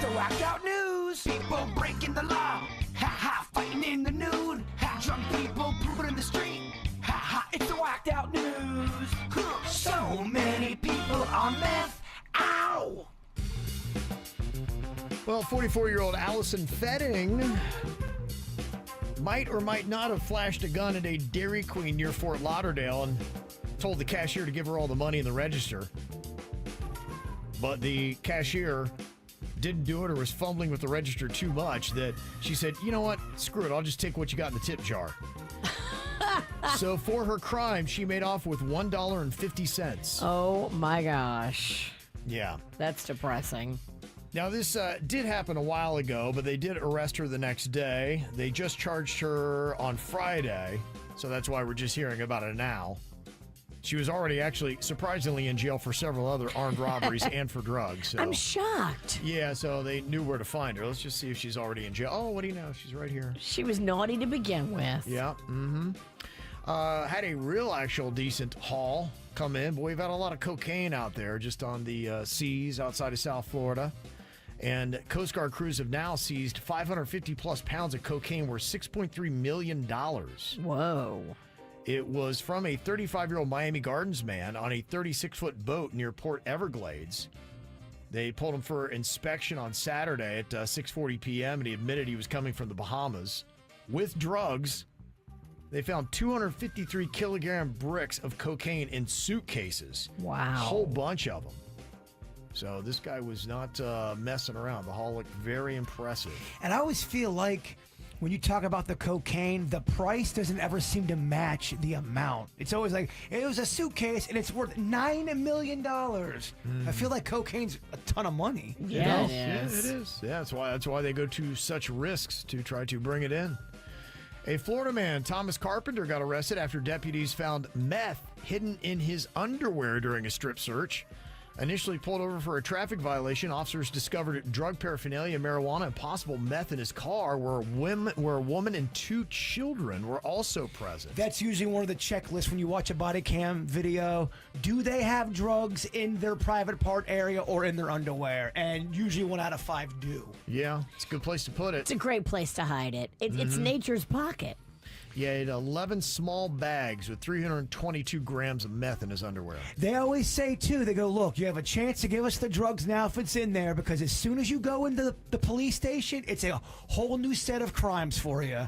the whacked out news. People breaking the law. Ha ha, fighting in the nude. Ha, drunk people pooping in the street. Ha ha, it's the whacked out news. Huh. So many people on meth. Ow! Well, 44-year-old Allison Fetting might or might not have flashed a gun at a Dairy Queen near Fort Lauderdale and told the cashier to give her all the money in the register. But the cashier didn't do it or was fumbling with the register too much that she said, you know what, screw it, I'll just take what you got in the tip jar. So for her crime, she made off with $1.50. Oh my gosh. Yeah. That's depressing. Now, this did happen a while ago, but they did arrest her the next day. They just charged her on Friday, so that's why we're just hearing about it now. She was already actually surprisingly in jail for several other armed robberies and for drugs. So. I'm shocked. Yeah, so they knew where to find her. Let's just see if she's already in jail. Oh, what do you know? She's right here. She was naughty to begin with. Yeah, had a real actual decent haul come in. Boy, we've had a lot of cocaine out there just on the seas outside of South Florida. And Coast Guard crews have now seized 550 plus pounds of cocaine worth $6.3 million. Whoa. It was from a 35-year-old Miami Gardens man on a 36-foot boat near Port Everglades. They pulled him for inspection on Saturday at 6:40 p.m., and he admitted he was coming from the Bahamas with drugs. They found 253 kilogram bricks of cocaine in suitcases. Wow. A whole bunch of them. So this guy was not messing around. The haul looked very impressive. And I always feel like when you talk about the cocaine, the price doesn't ever seem to match the amount. It's always like, it was a suitcase and it's worth $9 million. I feel like cocaine's a ton of money. Yeah, Yeah, it is. Yeah, that's why they go to such risks to try to bring it in. A Florida man, Thomas Carpenter, got arrested after deputies found meth hidden in his underwear during a strip search. Initially pulled over for a traffic violation, officers discovered drug paraphernalia, marijuana, and possible meth in his car where a woman and two children were also present. That's usually one of the checklists when you watch a body cam video. Do they have drugs in their private part area or in their underwear? And usually 1 out of 5 do. Yeah, it's a good place to put it. It's a great place to hide it. It's nature's pocket. Yeah, he had 11 small bags with 322 grams of meth in his underwear. They always say, too, they go, look, you have a chance to give us the drugs now if it's in there, because as soon as you go into the police station, it's a whole new set of crimes for you.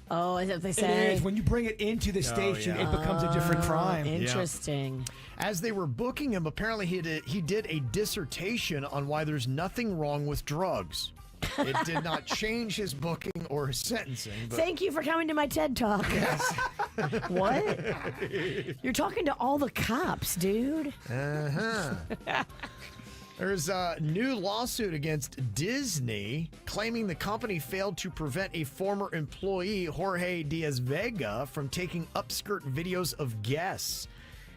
Oh, is that what they It say? is. When you bring it into the station, yeah. it becomes a different crime. Interesting. As they were booking him, apparently he did a dissertation on why there's nothing wrong with drugs. It did not change his booking or his sentencing. But Thank you for coming to my TED Talk. yes. What? You're talking to all the cops, dude. There's a new lawsuit against Disney claiming the company failed to prevent a former employee, Jorge Diaz-Vega, from taking upskirt videos of guests.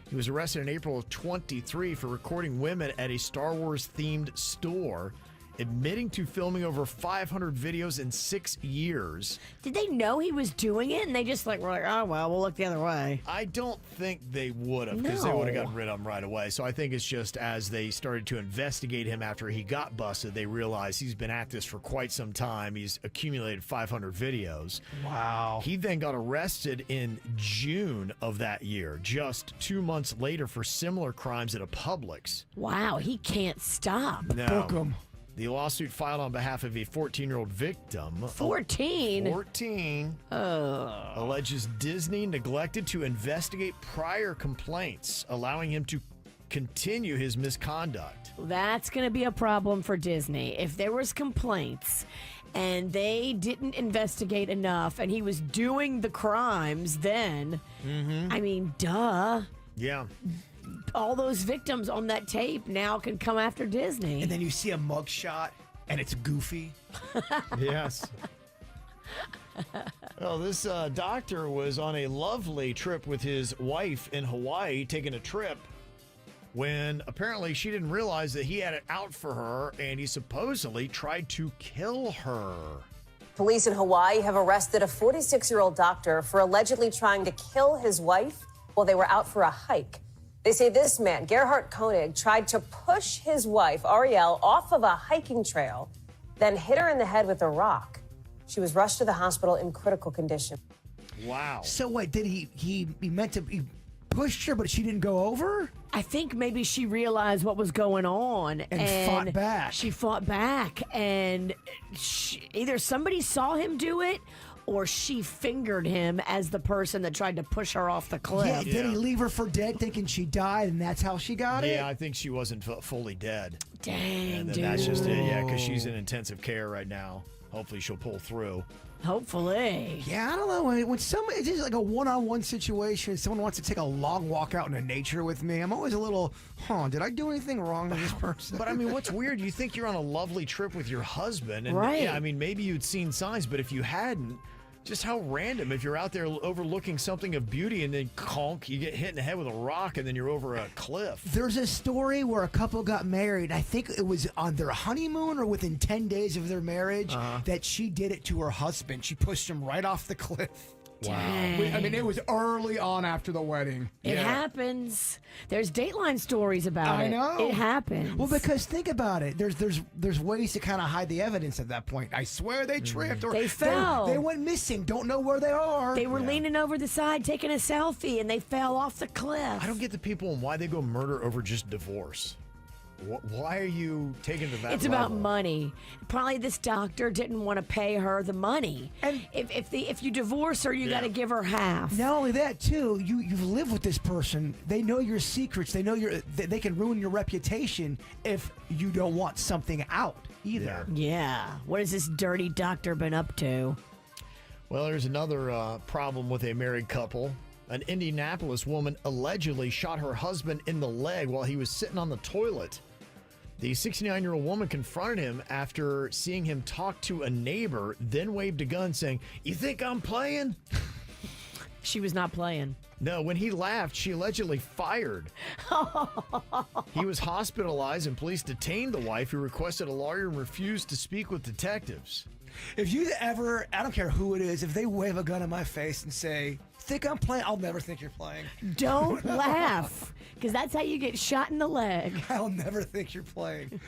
He was arrested in April of 23 for recording women at a Star Wars-themed store, admitting to filming over 500 videos in 6 years. Did they know he was doing it? And they just were like, oh, well, we'll look the other way. I don't think they would have, because they would have gotten rid of him right away. So I think it's just as they started to investigate him after he got busted, they realized he's been at this for quite some time. He's accumulated 500 videos. Wow. He then got arrested in June of that year, just 2 months later for similar crimes at a Publix. Wow, he can't stop. Now, Book 'em. the lawsuit filed on behalf of a 14-year-old victim. 14? 14 alleges Disney neglected to investigate prior complaints, allowing him to continue his misconduct. That's going to be a problem for Disney. If there was complaints and they didn't investigate enough and he was doing the crimes then, I mean, duh. Yeah. All those victims on that tape now can come after Disney. And then you see a mugshot, and it's goofy. Yes. Well, this doctor was on a lovely trip with his wife in Hawaii, taking a trip, when apparently she didn't realize that he had it out for her, and he supposedly tried to kill her. Police in Hawaii have arrested a 46-year-old doctor for allegedly trying to kill his wife while they were out for a hike. They say this man, Gerhard Koenig, tried to push his wife, Ariel, off of a hiking trail then hit her in the head with a rock. She was rushed to the hospital in critical condition. Wow. So what, did he pushed her, but she didn't go over? I think maybe she realized what was going on And fought back. She fought back, and either somebody saw him do it, or she fingered him as the person that tried to push her off the cliff. Yeah, did he leave her for dead thinking she died and that's how she got it? Yeah, I think she wasn't fully dead. Dang, And then dude. that's just it, yeah, because she's in intensive care right now. Hopefully she'll pull through. Hopefully. Yeah, I don't know. When someone, it's just like a one-on-one situation, someone wants to take a long walk out into nature with me, I'm always a little, did I do anything wrong to this person? But I mean, what's weird, you think you're on a lovely trip with your husband. And Right. yeah, I mean, maybe you'd seen signs, but if you hadn't, just how random if you're out there overlooking something of beauty and then conk, you get hit in the head with a rock and then you're over a cliff. There's a story where a couple got married. I think it was on their honeymoon or within 10 days of their marriage that she did it to her husband. She pushed him right off the cliff. Wow. I mean, it was early on after the wedding. It happens. There's Dateline stories about it. I know. It happens. Well, because think about it. There's ways to kind of hide the evidence at that point. I swear they tripped or They fell. They went missing. Don't know where they are. They were leaning over the side taking a selfie, and they fell off the cliff. I don't get the people and why they go murder over just divorce. Why are you taking to that It's about level? money. Probably this doctor didn't want to pay her the money. And- if you divorce her, you got to Yeah. give her half. Not only that, too, you've lived with this person. They know your secrets. They know they can ruin your reputation if you don't want something out either. Yeah. What has this dirty doctor been up to? Well, there's another problem with a married couple. An Indianapolis woman allegedly shot her husband in the leg while he was sitting on the toilet. The 69-year-old woman confronted him after seeing him talk to a neighbor, then waved a gun saying, "You think I'm playing?" She was not playing. No, when he laughed, she allegedly fired. He was hospitalized and police detained the wife, who requested a lawyer and refused to speak with detectives. If you ever, I don't care who it is, if they wave a gun in my face and say, "Think I'm playing," I'll never think you're playing. Don't laugh, because that's how you get shot in the leg. I'll never think you're playing.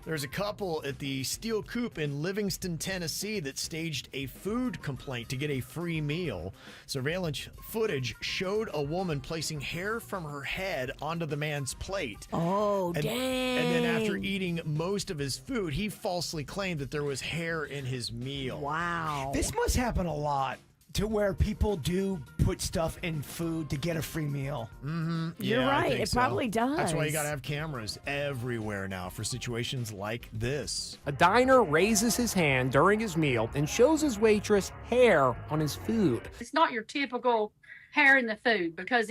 There's a couple at the Steel Coop in Livingston, Tennessee that staged a food complaint to get a free meal. Surveillance footage showed a woman placing hair from her head onto the man's plate. Oh, And, dang. and then after eating most of his food, he falsely claimed that there was hair in his meal. Wow. This must happen a lot, to where people do put stuff in food to get a free meal. You're Yeah, I right. think It so. probably does. That's why you got to have cameras everywhere now for situations like this. A diner raises his hand during his meal and shows his waitress hair on his food. It's not your typical hair in the food because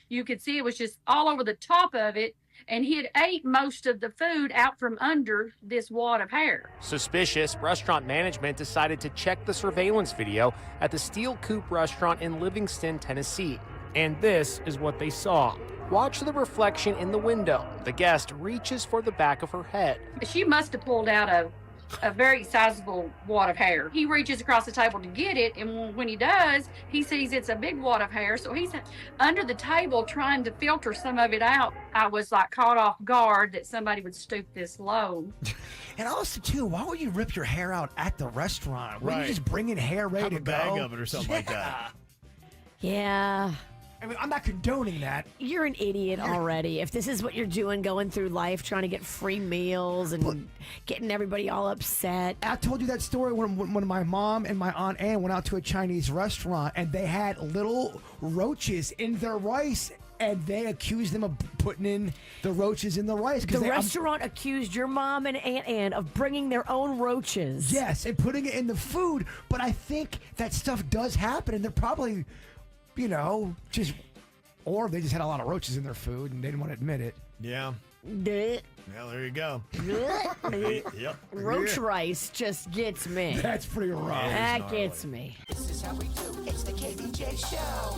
you could see it was just all over the top of it, and he had ate most of the food out from under this wad of hair. Suspicious, restaurant management decided to check the surveillance video at the Steel Coop restaurant in Livingston, Tennessee. And this is what they saw. Watch the reflection in the window. The guest reaches for the back of her head. She must have pulled out a very sizable wad of hair. He reaches across the table to get it, and when he does, he sees it's a big wad of hair, so he's under the table trying to filter some of it out. I was like caught off guard that somebody would stoop this low. And also, too, why would you rip your hair out at the restaurant? Wouldn't Right. you just bring in hair ready Have to a bag go? of it or something like that. Yeah. I mean, I'm not condoning that. You're an idiot already. If this is what you're doing, going through life, trying to get free meals and getting everybody all upset. I told you that story when my mom and my Aunt Ann went out to a Chinese restaurant and they had little roaches in their rice, and they accused them of putting in the roaches in the rice. The restaurant accused your mom and Aunt Ann of bringing their own roaches. Yes, and putting it in the food. But I think that stuff does happen, and they're probably, or they just had a lot of roaches in their food and they didn't want to admit it. Yeah. Blech. Yeah, there you go. Blech. Yep. Roach rice just gets me. That's pretty rough. That gets me. This is how we do. It's the KVJ show.